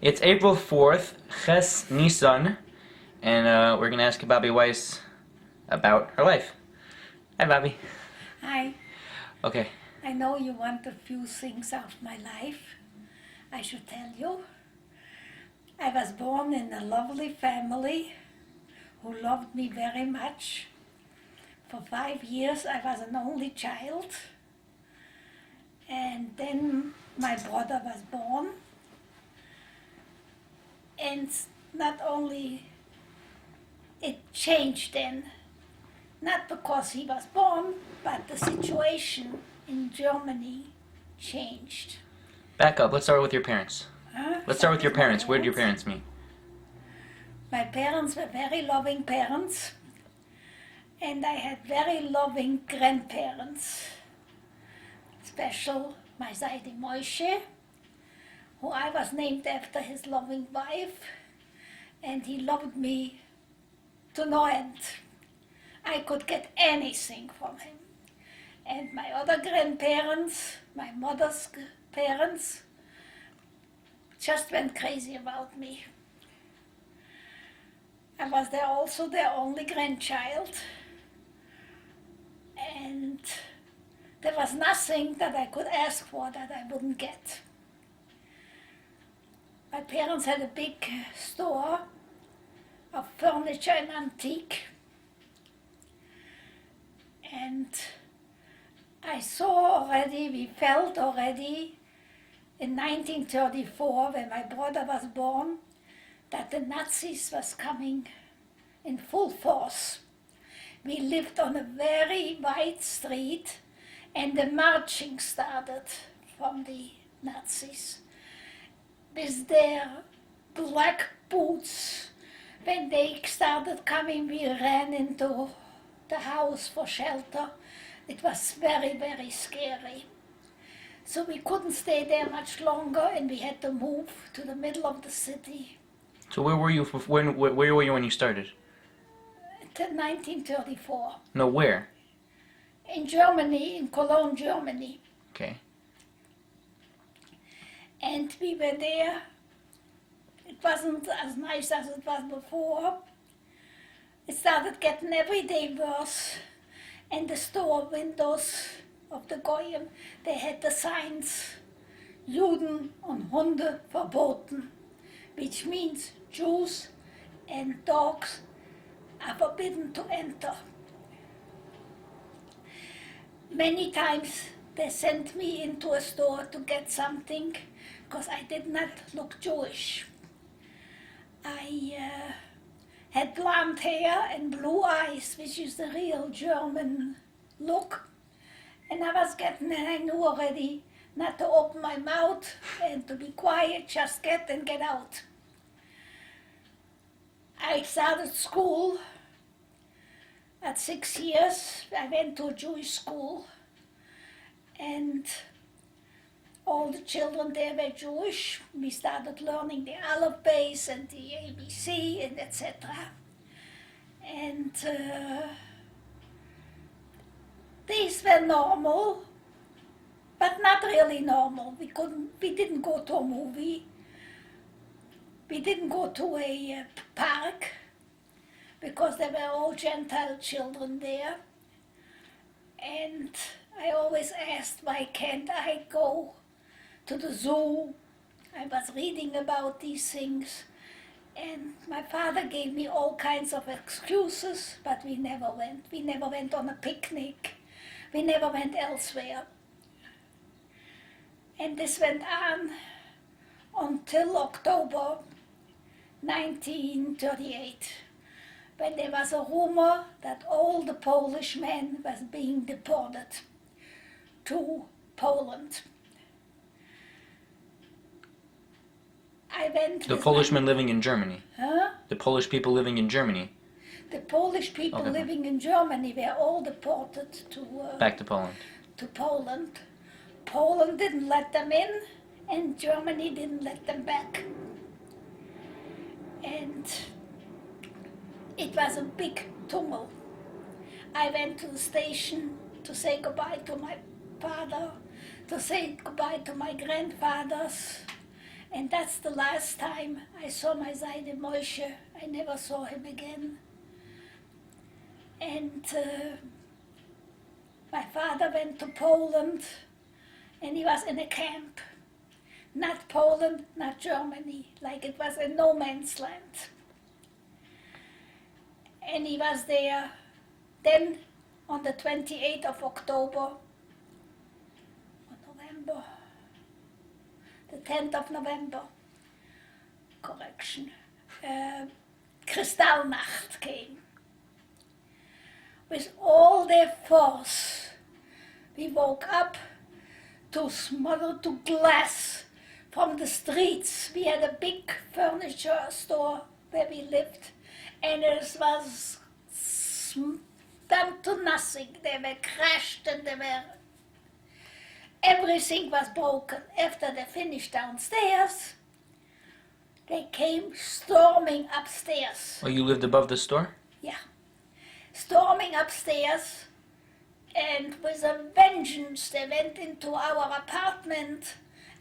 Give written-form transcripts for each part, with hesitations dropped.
It's April 4th, Ches Nisan, and we're going to ask Bobbi Weiss about her life. Hi, Bobbi. Hi. Okay. I know you want a few things of my life. I should tell you. I was born in a lovely family who loved me very much. For 5 years I was an only child. And then my brother was born. And not only it changed then, not because he was born, but the situation in Germany changed. Back up. Let's start with your parents. Let's start with your parents. Where did your parents. parents meet? My parents were very loving parents, and I had very loving grandparents. Special my Seide Moishe, who I was named after his loving wife, and he loved me to no end. I could get anything from him. And my other grandparents, my mother's parents, just went crazy about me. I was there also their only grandchild, and there was nothing that I could ask for that I wouldn't get. My parents had a big store of furniture and antique, and I saw already, we felt already in 1934, when my brother was born, that the Nazis was coming in full force. We lived on a very wide street, and the marching started from the Nazis with their black boots. When they started coming, we ran into the house for shelter. It was very, very scary. So we couldn't stay there much longer, and we had to move to the middle of the city. So where were you? Where were you when you started? Till 1934. No, where? In Germany, in Cologne, Germany. Okay. And we were there. It wasn't as nice as it was before. It started getting every day worse. And the store windows of the Goyim, they had the signs, Juden und Hunde verboten, which means Jews and dogs are forbidden to enter. Many times they sent me into a store to get something because I did not look Jewish. I had blonde hair and blue eyes, which is the real German look. And I was getting, and I knew already not to open my mouth and to be quiet, just get and get out. I started school at 6 years. I went to a Jewish school, and all the children there were Jewish. We started learning the alphabets and the ABC and etc. And these were normal, but not really normal. We didn't go to a movie. We didn't go to a park because there were all Gentile children there. And I always asked, why can't I go to the zoo? I was reading about these things, and my father gave me all kinds of excuses, but we never went. We never went on a picnic. We never went elsewhere. And this went on until October 1938, when there was a rumor that all the Polish men was being deported to Poland. I went The with Polish my- men living in Germany. Huh? The Polish people living in Germany. The Polish people Okay. living in Germany were all deported to Back to Poland. Poland. Poland didn't let them in, and Germany didn't let them back. And it was a big tumult. I went to the station to say goodbye to my father, to say goodbye to my grandfathers, And that's the last time I saw my Seide Moshe. I never saw him again. And my father went to Poland, and he was in a camp. Not Poland, not Germany, like it was a no man's land. And he was there. Then on the 28th of October, or November, the 10th of November, correction, Kristallnacht came. With all their force, we woke up to smother to glass from the streets. We had a big furniture store where we lived, and it was done to nothing. They were crashed and everything was broken. After they finished downstairs, they came storming upstairs. Oh, you lived above the store? Yeah. Storming upstairs, and with a vengeance they went into our apartment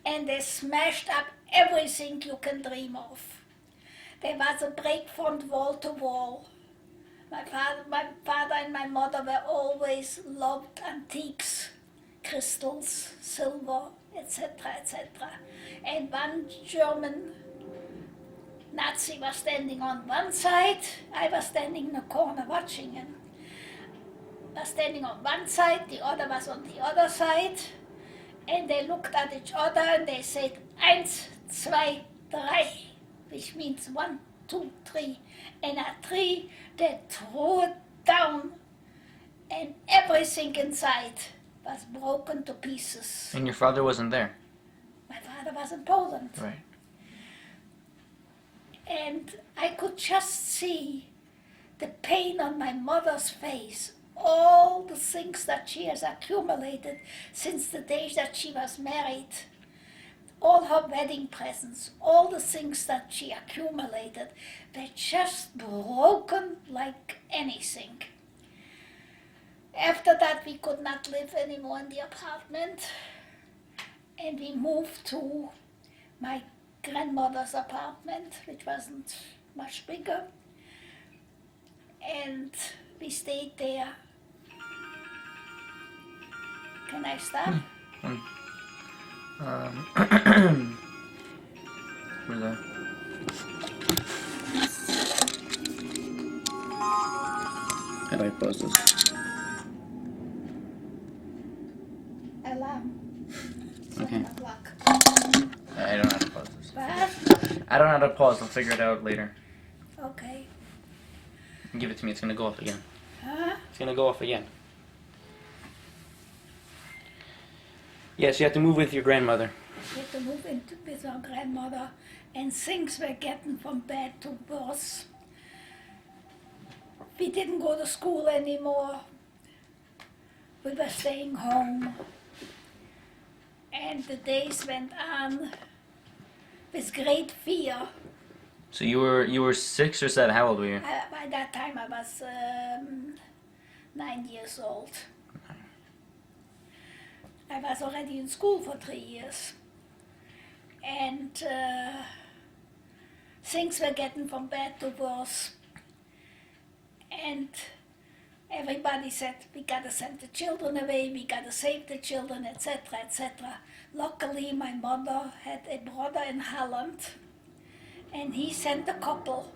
and they smashed up everything you can dream of. There was a break from wall to wall. My father and my mother were always loved antiques, crystals, silver, etc., etc. And one German Nazi was standing on one side, I was standing in the corner watching him. Was standing on one side, the other was on the other side, and they looked at each other and they said, 1, 2, 3, which means 1, 2, 3. And at 3, they threw it down, and everything inside was broken to pieces. And your father wasn't there? My father was in Poland. Right. And I could just see the pain on my mother's face, all the things that she has accumulated since the day that she was married, all her wedding presents, all the things that she accumulated, were just broken like anything. After that, we could not live anymore in the apartment, and we moved to my grandmother's apartment, which wasn't much bigger, and we stayed there. Can I stop? Where's that? How do I pause this? Alarm. Okay. 7 o'clock. I don't know how to pause this. What? I don't know how to pause. I'll figure it out later. Okay. Give it to me. It's gonna go off again. Huh? It's gonna go off again. Yes, you have to move with your grandmother. We had to move into with our grandmother, and things were getting from bad to worse. We didn't go to school anymore. We were staying home. And the days went on with great fear. So you were 6 or 7? How old were you? By that time I was 9 years old. I was already in school for 3 years. And things were getting from bad to worse. And everybody said, we gotta send the children away, we gotta save the children, etc., etc. Luckily, my mother had a brother in Holland, and he sent a couple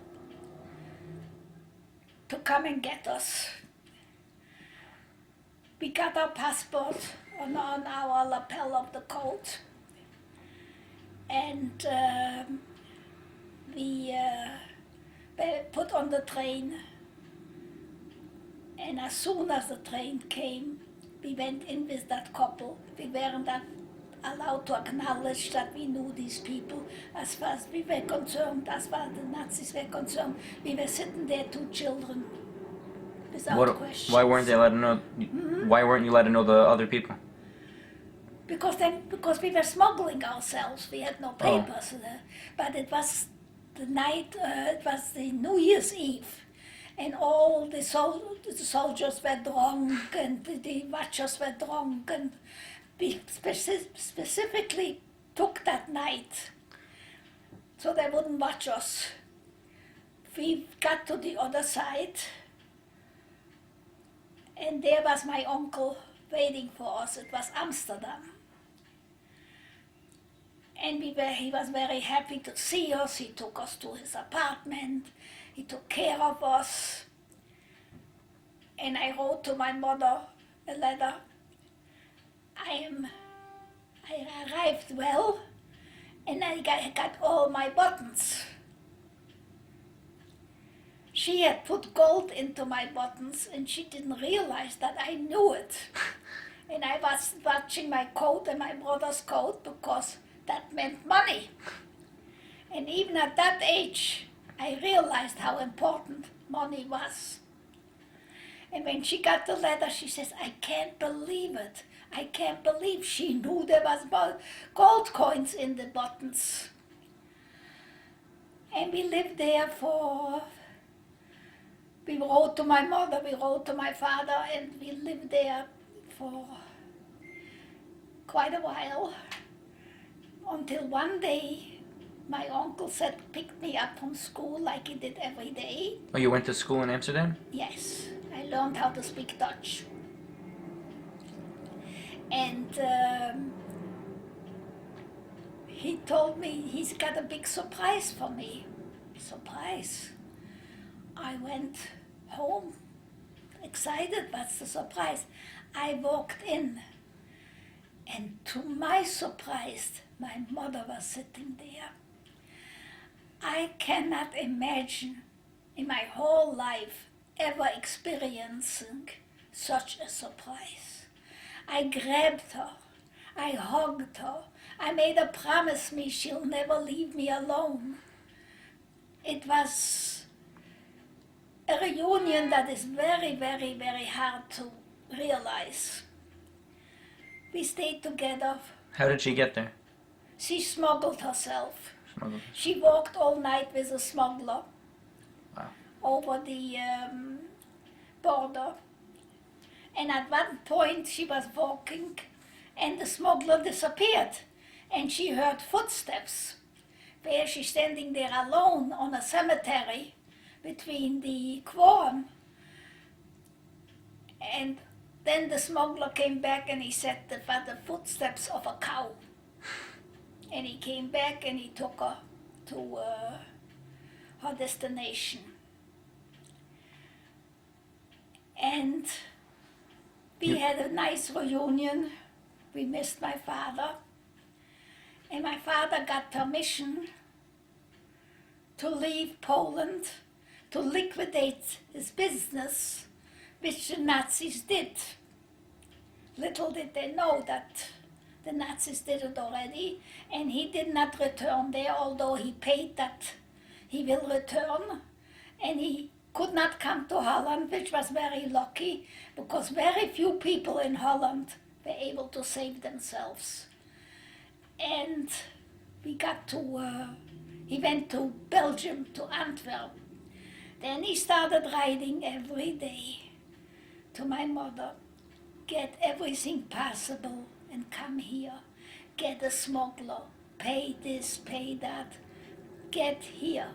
to come and get us. We got our passport on our lapel of the coat, and we were put on the train. And as soon as the train came, we went in with that couple. We weren't allowed to acknowledge that we knew these people. As far as we were concerned, as far as the Nazis were concerned, we were sitting there, 2 children, without question. Why weren't they allowed to know? Why weren't you allowed to know the other people? Because we were smuggling ourselves. We had no papers. But it was the night, it was the New Year's Eve. And all the soldiers were drunk, and the watchers were drunk, and we specifically took that night so they wouldn't watch us. We got to the other side, and there was my uncle waiting for us. It was Amsterdam. And he was very happy to see us. He took us to his apartment. He took care of us. And I wrote to my mother a letter. I arrived well, and I got all my buttons. She had put gold into my buttons, and she didn't realize that I knew it. And I was watching my coat and my brother's coat because that meant money. And even at that age, I realized how important money was. And when she got the letter, she says, I can't believe it. I can't believe she knew there was gold coins in the buttons. And we lived there we wrote to my mother, we wrote to my father, and we lived there for quite a while. Until one day, my uncle picked me up from school like he did every day. Oh, you went to school in Amsterdam? Yes, I learned how to speak Dutch. And he told me he's got a big surprise for me. Surprise. I went home, excited, what's the surprise? I walked in, and to my surprise, my mother was sitting there. I cannot imagine in my whole life ever experiencing such a surprise. I grabbed her, I hugged her, I made her promise me she'll never leave me alone. It was a reunion that is very, very, very hard to realize. We stayed together. How did she get there? She smuggled herself. Smuggled. She walked all night with a smuggler. Wow. Over the border. And at one point she was walking and the smuggler disappeared. And she heard footsteps. Where she's standing there alone on a cemetery between the quorum. And then the smuggler came back and he said that were the footsteps of a cow. And he came back and he took her to her destination. And we had a nice reunion. We missed my father. And my father got permission to leave Poland, to liquidate his business, which the Nazis did. Little did they know that the Nazis did it already, and he did not return there, although he paid that he will return. And he could not come to Holland, which was very lucky, because very few people in Holland were able to save themselves. And we got to, he went to Belgium, to Antwerp. Then he started writing every day to my mother, get everything possible and come here. Get a smuggler, pay this, pay that, get here.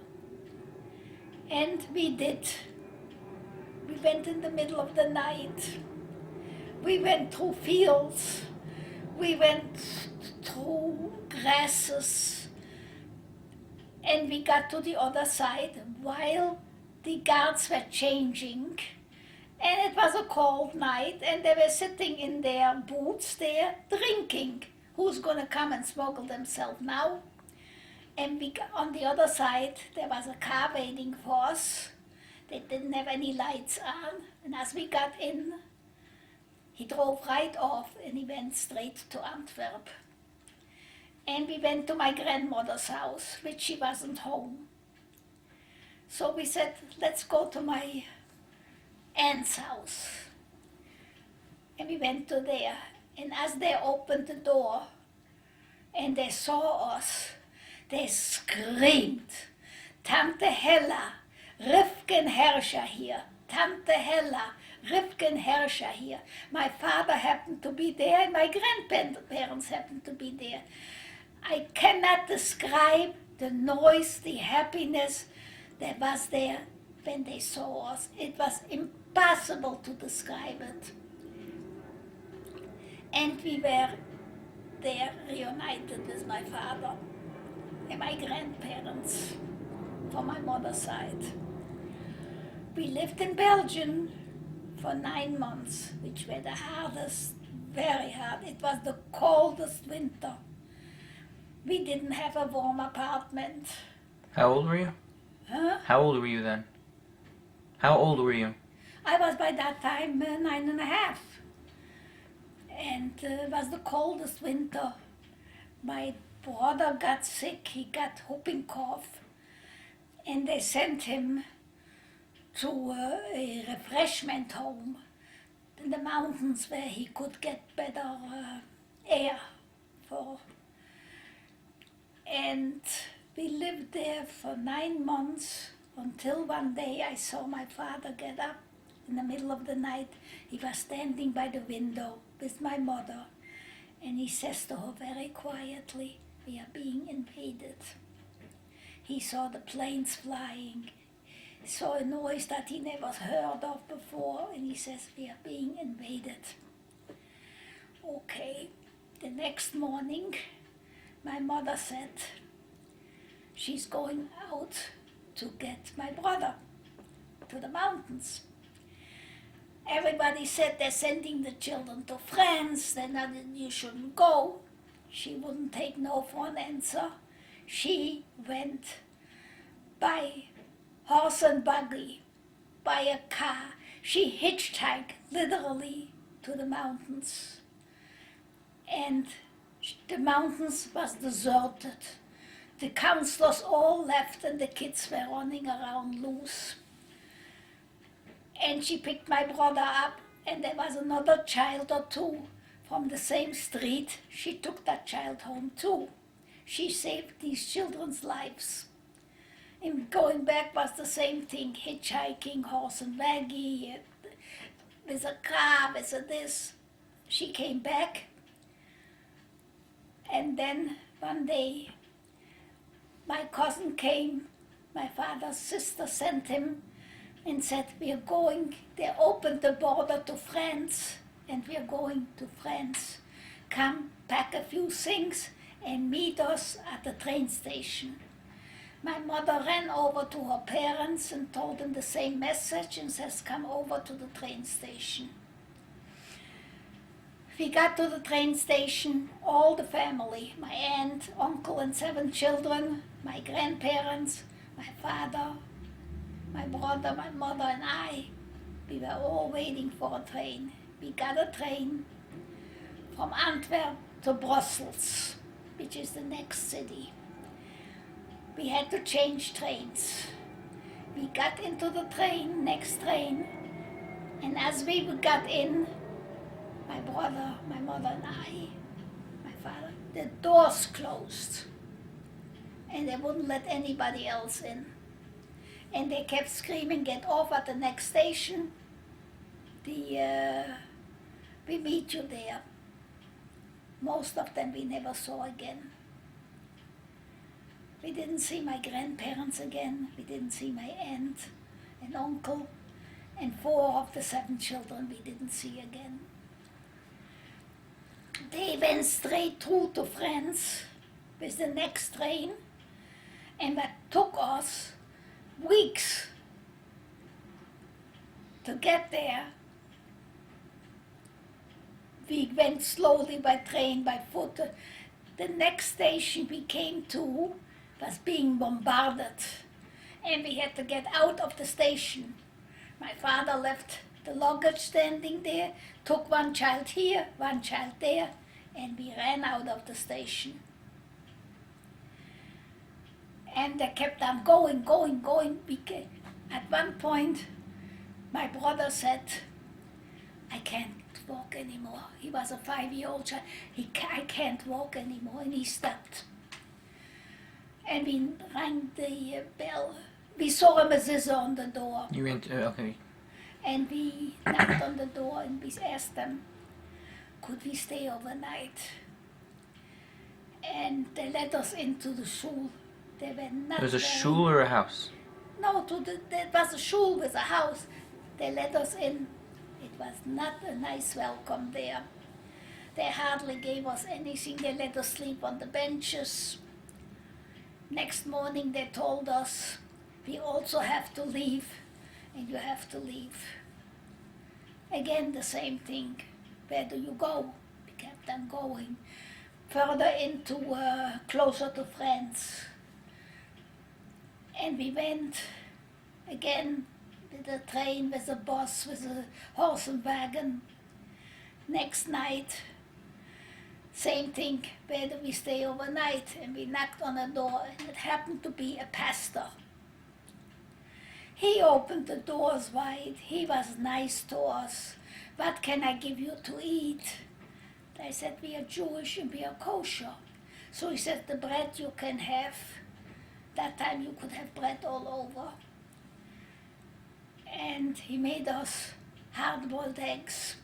And we did. We went in the middle of the night. We went through fields. We went through grasses. And we got to the other side while the guards were changing. And it was a cold night, and they were sitting in their booths there drinking. Who's going to come and smuggle themselves now? And on the other side, there was a car waiting for us. They didn't have any lights on. And as we got in, he drove right off and he went straight to Antwerp. And we went to my grandmother's house, which she wasn't home. So we said, let's go to my aunt's house. And we went to there. And as they opened the door and they saw us, they screamed, Tante Hella, Rifken Herrscher hier, Tante Hella, Rifken Herrscher hier. My father happened to be there and my grandparents happened to be there. I cannot describe the noise, the happiness that was there when they saw us. It was impossible to describe it. And we were there reunited with my father and my grandparents from my mother's side. We lived in Belgium for 9 months, which were the hardest, very hard. It was the coldest winter. We didn't have a warm apartment. How old were you? Huh? How old were you then? How old were you? I was by that time 9.5. And it was the coldest winter. My brother got sick, he got whooping cough. And they sent him to a refreshment home in the mountains where he could get better air for. And we lived there for 9 months until one day I saw my father get up in the middle of the night. He was standing by the window with my mother, and he says to her very quietly, "We are being invaded." He saw the planes flying, he saw a noise that he never heard of before, and he says, "We are being invaded." Okay, the next morning, my mother said she's going out to get my brother to the mountains. Everybody said they're sending the children to France, then you shouldn't go. She wouldn't take no for an answer. She went by horse and buggy, by a car. She hitchhiked literally to the mountains. And the mountains was deserted. The counselors all left and the kids were running around loose. And she picked my brother up, and there was another child or two from the same street. She took that child home too. She saved these children's lives. And going back was the same thing, hitchhiking, horse and buggy, with a car, with a this. She came back, and then one day my cousin came, my father's sister sent him and said, "We are going," they opened the border to France, and we are going to France. Come, pack a few things and meet us at the train station. My mother ran over to her parents and told them the same message and says, "Come over to the train station." We got to the train station, all the family, my aunt, uncle and 7 children, my grandparents, my father, my brother, my mother and I. We were all waiting for a train. We got a train from Antwerp to Brussels, which is the next city. We had to change trains. We got into the train, next train, and as we got in, my brother, my mother and I, my father, the doors closed, and they wouldn't let anybody else in. And they kept screaming, "Get off at the next station. We meet you there." Most of them we never saw again. We didn't see my grandparents again. We didn't see my aunt and uncle, and 4 of the 7 children we didn't see again. They went straight through to France with the next train, and that took us weeks to get there. We went slowly by train, by foot. The next station we came to was being bombarded, and we had to get out of the station. My father left the luggage standing there, took 1 child here, 1 child there, and we ran out of the station. And they kept on going. At one point, my brother said, "I can't walk anymore." He was a 5-year-old child. "I can't walk anymore," and he stopped. And we rang the bell. We saw a scissor on the door. You went, okay. And we knocked on the door and we asked them, could we stay overnight? And they let us into the shul They were not It was a very- shul or a house? No, it was a shul with a house. They let us in. It was not a nice welcome there. They hardly gave us anything. They let us sleep on the benches. Next morning they told us, we also have to leave, and you have to leave. Again the same thing. Where do you go? We kept on going. Further into, closer to France. And we went again with a train, with a bus, with a horse and wagon. Next night, same thing, where do we stay overnight? And we knocked on a door, and it happened to be a pastor. He opened the doors wide. He was nice to us. What can I give you to eat? I said, we are Jewish and we are kosher. So he said, the bread you can have. That time you could have bread all over. And he made us hard-boiled eggs.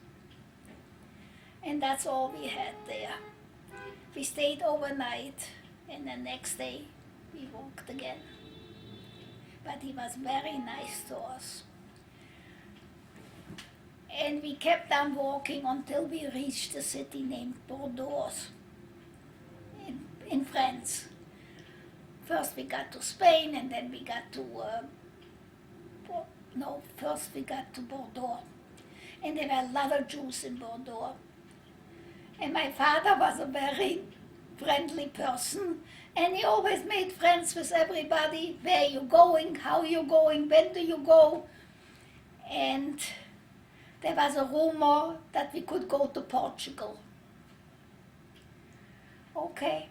And that's all we had there. We stayed overnight, and the next day we walked again. But he was very nice to us. And we kept on walking until we reached a city named Bordeaux in France. First we got to Spain, and then we got to, first we got to Bordeaux. And there were a lot of Jews in Bordeaux. And my father was a very friendly person, and he always made friends with everybody. Where are you going? How are you going? When do you go? And there was a rumor that we could go to Portugal. Okay.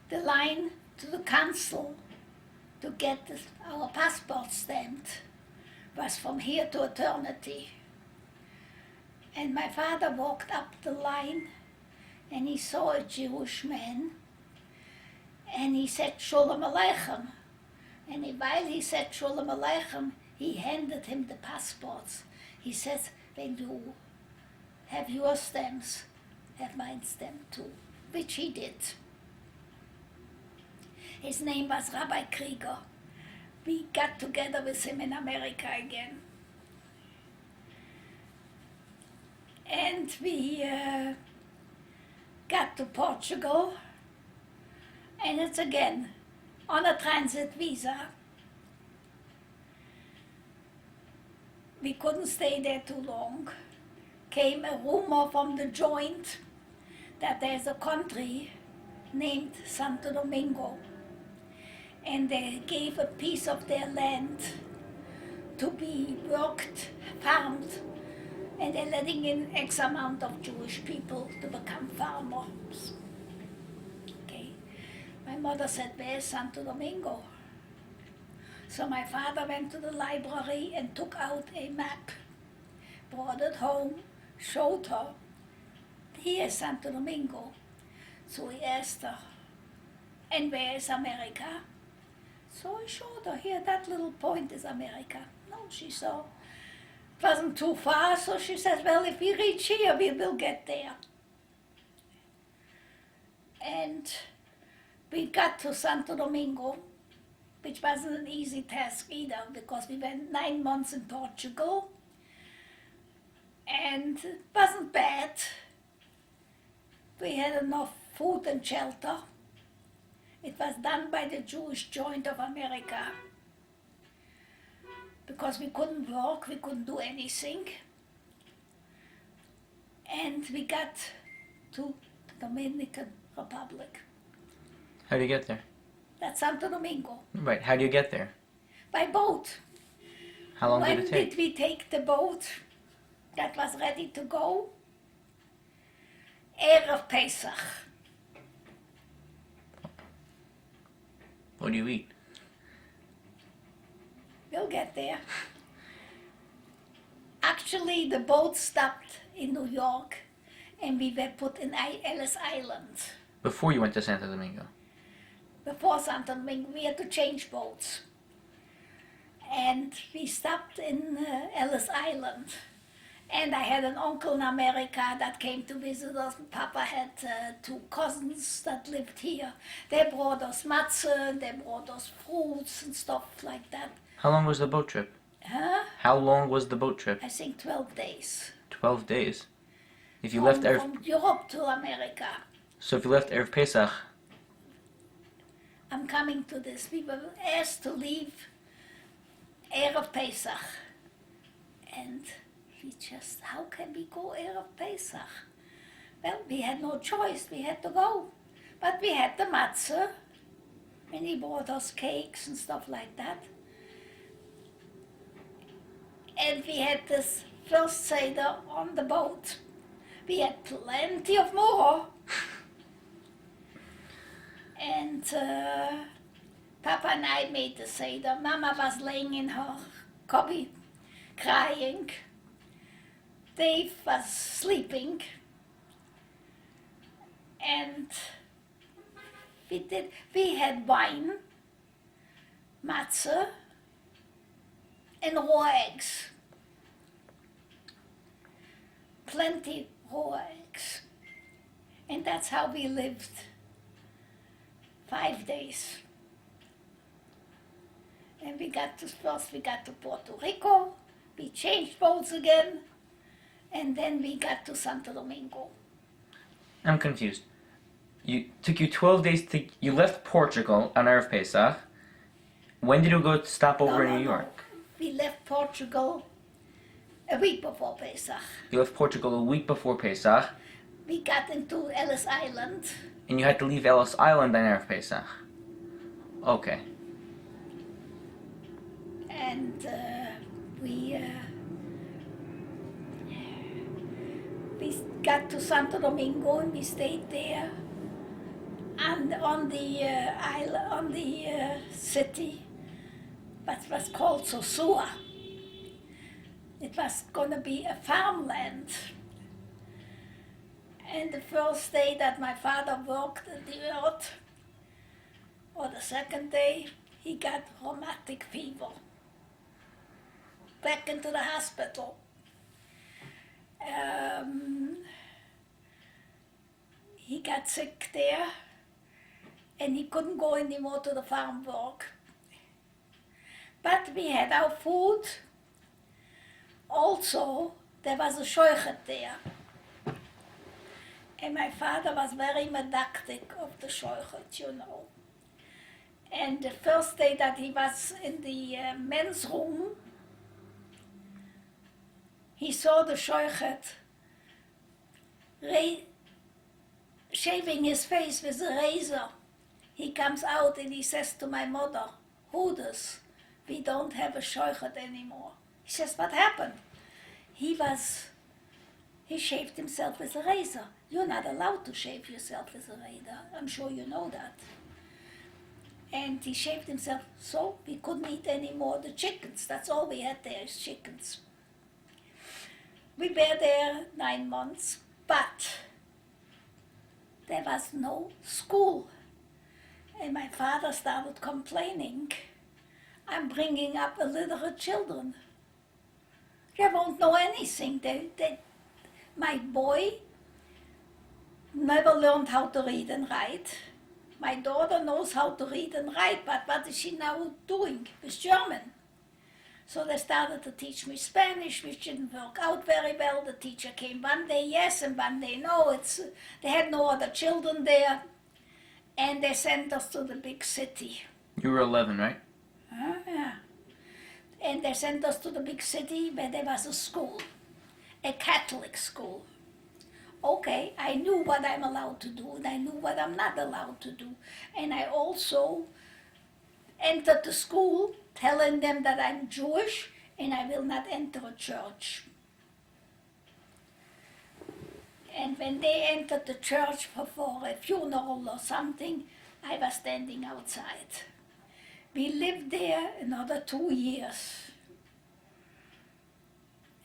The line to the consul to get our passport stamped was from here to eternity. And my father walked up the line, and he saw a Jewish man, and he said, Shalom Aleichem. And while he said Shalom Aleichem, he handed him the passports. He says, when you have your stamps, have mine stamped too, which he did. His name was Rabbi Krieger. We got together with him in America again. And we got to Portugal, and it's again on a transit visa. We couldn't stay there too long. Came a rumor from the joint that there's a country named Santo Domingo, and they gave a piece of their land to be worked, farmed, and they're letting in X amount of Jewish people to become farmers. Okay. My mother said, where's Santo Domingo? So my father went to the library and took out a map, brought it home, showed her, here's Santo Domingo. So he asked her, and where is America? So I showed her, here, that little point is America. No, she saw. It wasn't too far, so she says, well, if we reach here, we will get there. And we got to Santo Domingo, which wasn't an easy task either, because we went 9 months in Portugal, and it wasn't bad. We had enough food and shelter. It was done by the Jewish Joint of America, because we couldn't work, we couldn't do anything. And we got to the Dominican Republic. How do you get there? That's Santo Domingo. Right, how do you get there? By boat. How long When did it take? did we take the boat that was ready to go? Erev Pesach. What do you eat? We'll get there. Actually, the boat stopped in New York, and we were put in Ellis Island. Before you went to Santo Domingo? Before Santo Domingo, we had to change boats. And we stopped in Ellis Island. And I had an uncle in America that came to visit us. Papa had 2 cousins that lived here. They brought us matzah, they brought us fruits and stuff like that. How long was the boat trip? Huh? How long was the boat trip? I think 12 days. 12 days. If you left From Europe to America. So if you left Erev Pesach, I'm coming to this. We were asked to leave Erev Pesach. And we just, how can we go Erev Pesach? Well, we had no choice. We had to go. But we had the matzah. And he bought us cakes and stuff like that. And we had this first Seder on the boat. We had plenty of more. And Papa and I made the Seder. Mama was laying in her cubby, crying. Dave was sleeping. And we had wine, matzah, and raw eggs. Plenty raw eggs. And that's how we lived 5 days. And we got to Puerto Rico, we changed boats again, and then we got to Santo Domingo. I'm confused. Took you 12 days you left Portugal on Erev Pesach. When did you go stop over in New York? No. We left Portugal a week before Pesach. You left Portugal a week before Pesach. We got into Ellis Island. And you had to leave Ellis Island on Erev Pesach. Okay. And we got to Santo Domingo and we stayed there. And on the island, on the city, that was called Sosua. It was going to be a farmland. And the first day that my father worked at the earth, or the second day, he got rheumatic fever. Back into the hospital. He got sick there, and he couldn't go anymore to the farm work. But we had our food. Also, there was a shochet there. And my father was very medactic of the shochet, you know. And the first day that he was in the men's room, he saw the shochet shaving his face with a razor. He comes out and he says to my mother, "Hooders, we don't have a shochet anymore." He says, "What happened?" He shaved himself with a razor. You're not allowed to shave yourself with a razor. I'm sure you know that. And he shaved himself, so we couldn't eat any more the chickens. That's all we had there is chickens. We were there 9 months, but there was no school. And my father started complaining, "I'm bringing up illiterate children. They won't know anything. My boy never learned how to read and write. My daughter knows how to read and write, but what is she now doing with German?" So they started to teach me Spanish, which didn't work out very well. The teacher came one day yes and one day no. They had no other children there. And they sent us to the big city. You were 11, right? Yeah. And they sent us to the big city where there was a school, a Catholic school. Okay, I knew what I'm allowed to do and I knew what I'm not allowed to do. And I also entered the school telling them that I'm Jewish and I will not enter a church. And when they entered the church for a funeral or something, I was standing outside. We lived there another 2 years.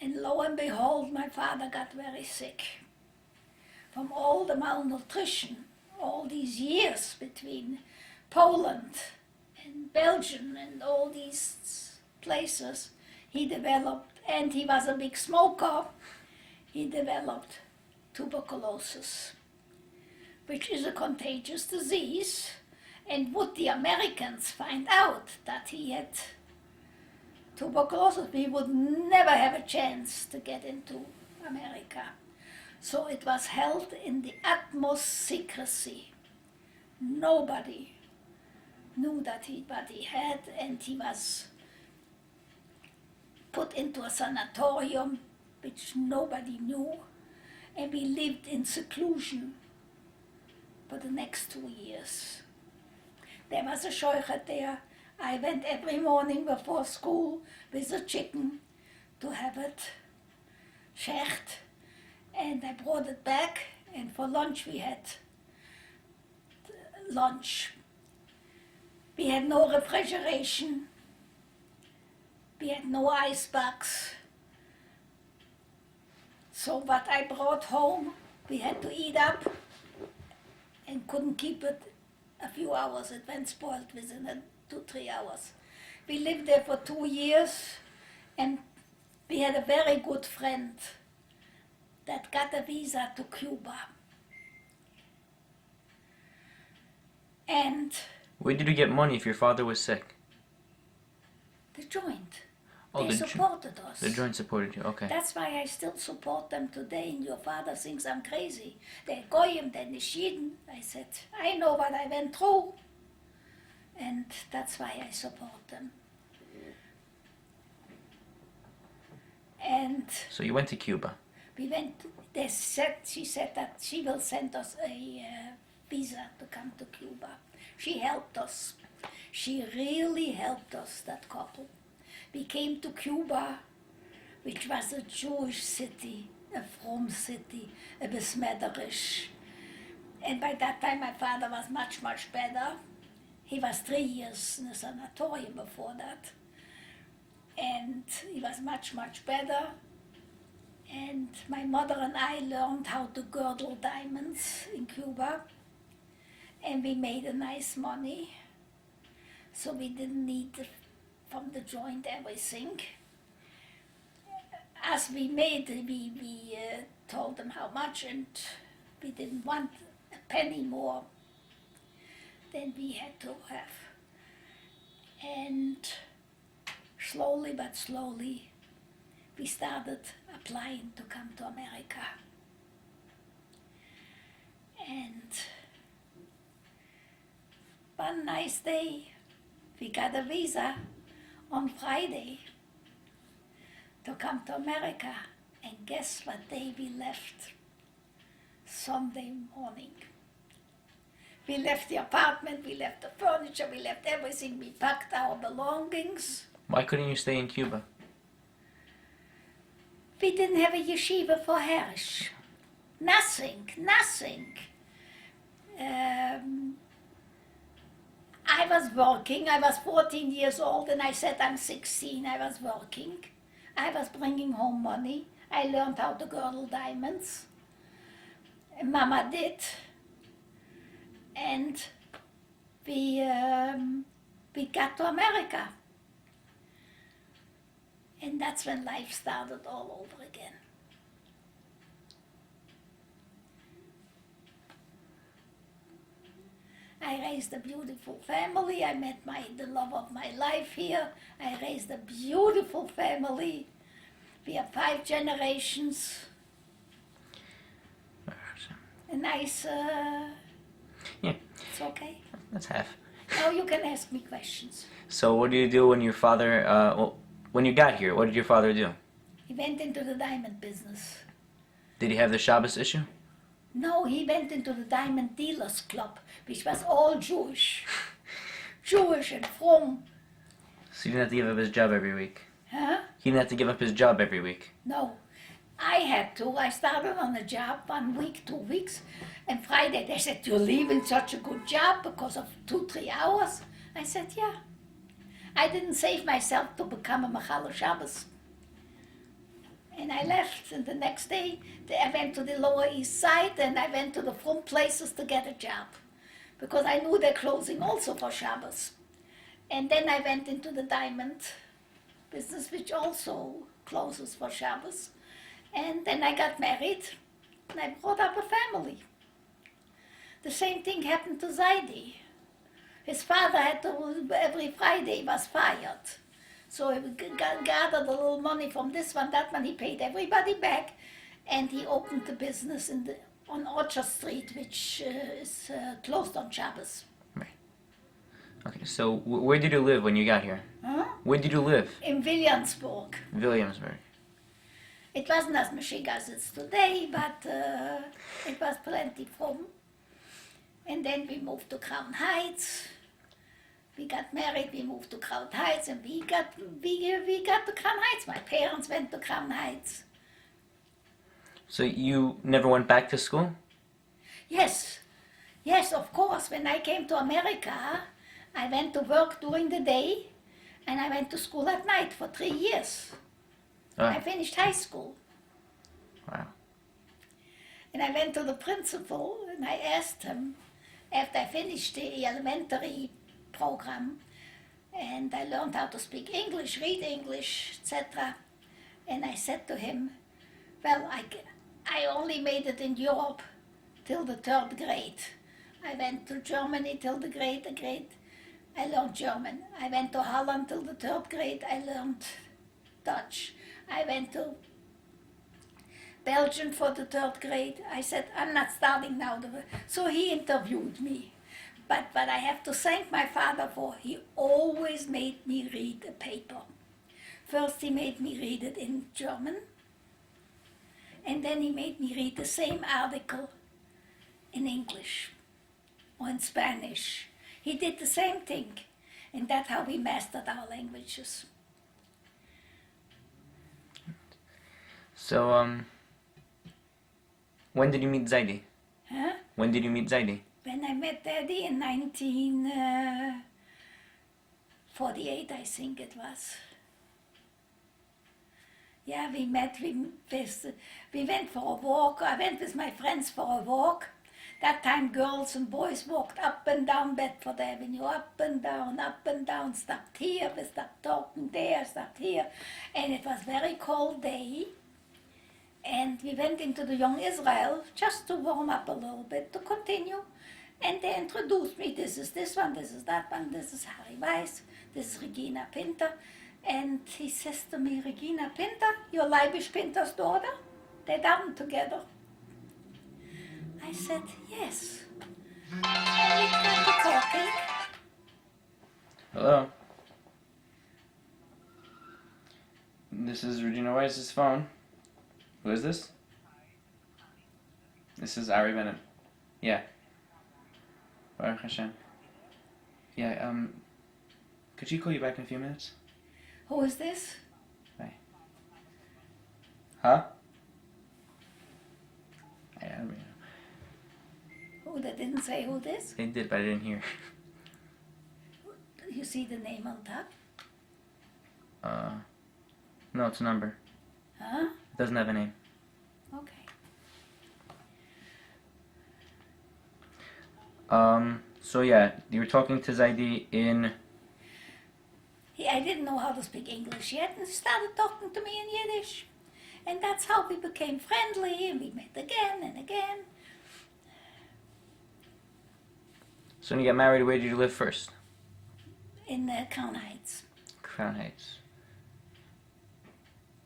And lo and behold, my father got very sick. From all the malnutrition, all these years between Poland and Belgium and all these places, he developed, and he was a big smoker, he developed tuberculosis, which is a contagious disease. And would the Americans find out that he had tuberculosis, we would never have a chance to get into America. So it was held in the utmost secrecy. Nobody knew what he had, and he was put into a sanatorium, which nobody knew, and we lived in seclusion for the next 2 years. There was a scheucher there. I went every morning before school with a chicken to have it shecht, and I brought it back, and for lunch we had lunch. We had no refrigeration, we had no icebox. So what I brought home, we had to eat up and couldn't keep it a few hours. It went spoiled within 2-3 hours. We lived there for 2 years, and we had a very good friend that got a visa to Cuba. And Where did you get money if your father was sick? the joint, Oh, they supported us. The joint supported you, okay. That's why I still support them today, and your father thinks I'm crazy. They're goyim, they're nishiden. I said, I know what I went through, and that's why I support them. And So you went to Cuba. we went, she said that she will send us a visa to come to Cuba. She helped us. She really helped us, that couple. We came to Cuba, which was a Jewish city, a frum city, a besmetterish. And by that time my father was much, much better. He was 3 years in a sanatorium before that. And he was much, much better. And my mother and I learned how to girdle diamonds in Cuba. And we made a nice money. So we didn't need from the joint everything. As we made, we told them how much, and we didn't want a penny more than we had to have. And slowly but slowly, we started applying to come to America. And one nice day, we got a visa on Friday to come to America, and guess what day we left? Sunday morning. We left the apartment, we left the furniture, we left everything, we packed our belongings. Why couldn't you stay in Cuba? We didn't have a yeshiva for Hersh. Nothing. I was working, I was 14 years old, and I said I'm 16, I was working. I was bringing home money. I learned how to girdle diamonds. And Mama did. And we got to America. And that's when life started all over again. I raised a beautiful family. I met the love of my life here. I raised a beautiful family. We have 5 generations. A nice, Yeah. It's okay. That's half. Now you can ask me questions. So what do you do when your father, when you got here, what did your father do? He went into the diamond business. Did he have the Shabbos issue? No, he went into the Diamond Dealers Club, which was all Jewish. Jewish and frum. So he didn't have to give up his job every week? Huh? He didn't have to give up his job every week? No. I had to. I started on a job 1 week, 2 weeks, and Friday they said, you're leaving such a good job because of 2-3 hours? I said, yeah. I didn't save myself to become a Machal Shabbos. And I left, and the next day I went to the Lower East Side, and I went to the front places to get a job, because I knew they're closing also for Shabbos. And then I went into the diamond business which also closes for Shabbos. And then I got married and I brought up a family. The same thing happened to Zaidi. His father had to, every Friday was fired. So he gathered a little money from this one, that one, he paid everybody back, and he opened the business on Orchard Street, which is closed on Shabbos. Right. Okay, so where did you live when you got here? Huh? Where did you live? In Williamsburg. Williamsburg. It wasn't as machig as it's today, but it was plenty from. And then we moved to Crown Heights. We got married, we moved to Crown Heights, and we got to Crown Heights. My parents went to Crown Heights. So you never went back to school? Yes, of course. When I came to America, I went to work during the day, and I went to school at night for 3 years. I finished high school. Wow. And I went to the principal, and I asked him, after I finished the elementary program, and I learned how to speak English, read English, etc. And I said to him, well, I only made it in Europe till the 3rd grade. I went to Germany till the grade, I learned German. I went to Holland till the 3rd grade, I learned Dutch. I went to Belgium for the 3rd grade. I said, I'm not starting now. So he interviewed me. But what I have to thank my father for, he always made me read a paper. First he made me read it in German, and then he made me read the same article in English or in Spanish. He did the same thing, and that's how we mastered our languages. So, when did you meet Zaidi? Huh? When did you meet Zaidi? When I met Daddy in 1948, I think it was. Yeah, we met, we went for a walk. I went with my friends for a walk. That time girls and boys walked up and down Bedford Avenue, up and down, stopped here, we stopped talking there, stopped here. And it was very cold day. And we went into the Young Israel just to warm up a little bit, to continue. And they introduced me, this is this one, this is that one, this is Harry Weiss, this is Regina Pinter. And he says to me, Regina Pinter, you're Leibish Pinter's daughter? They danced together. I said, yes. And we got to talking. Hello. This is Regina Weiss's phone. Who is this? This is Ari Bennett. Yeah. Baruch Hashem. Yeah, could she call you back in a few minutes? Who is this? Bye. Huh? I don't know. Who, they didn't say who this? They did, but I didn't hear. You see the name on top? No, it's a number. Huh? It doesn't have a name. Okay. So yeah, you were talking to Zaidi in... I didn't know how to speak English yet, and he started talking to me in Yiddish. And that's how we became friendly, and we met again and again. So when you got married, where did you live first? In Crown Heights. Crown Heights.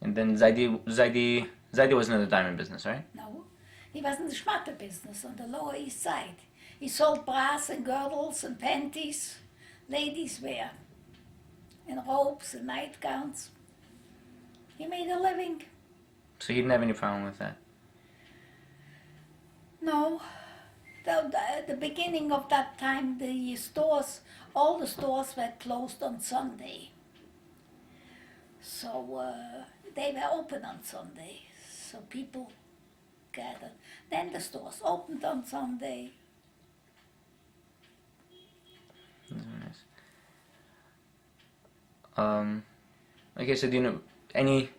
And then Zaidi was in the diamond business, right? No, he was in the schmatte business on the Lower East Side. He sold bras and girdles and panties, ladies' wear, and robes and nightgowns. He made a living. So he didn't have any problem with that? No. The beginning of that time, the stores, all the stores were closed on Sunday. So they were open on Sunday, so people gathered. Then the stores opened on Sunday. That's very nice. Okay, so do you know any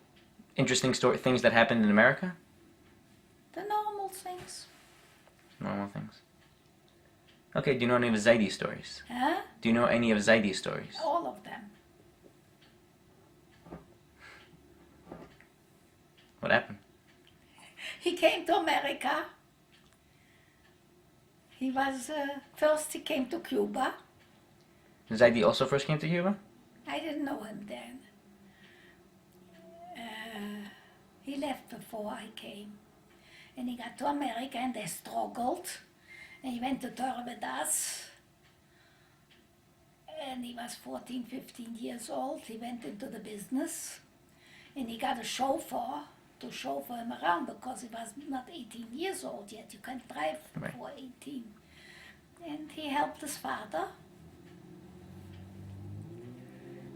interesting things that happened in America? The normal things. Normal things. Okay, do you know any of Zaidi's stories? Huh? Do you know any of Zaidi's stories? All of them. What happened? He came to America. He was, first he came to Cuba. Zaidi also first came to Cuba? I didn't know him then. He left before I came. And he got to America and they struggled. And he went to Torah with us. And he was 14, 15 years old. He went into the business. And he got a chauffeur to chauffeur him around because he was not 18 years old yet. You can't drive Right. before 18. And he helped his father.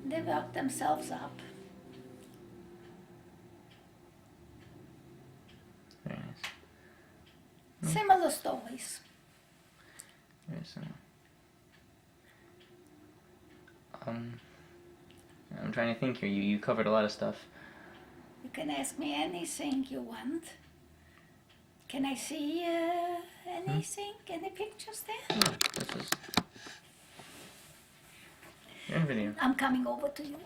They worked themselves up. Very nice. Similar stories. Very similar. I'm trying to think here. You covered a lot of stuff. You can ask me anything you want. Can I see anything? Any pictures there? Oh, this is... You're in video. I'm coming over to you.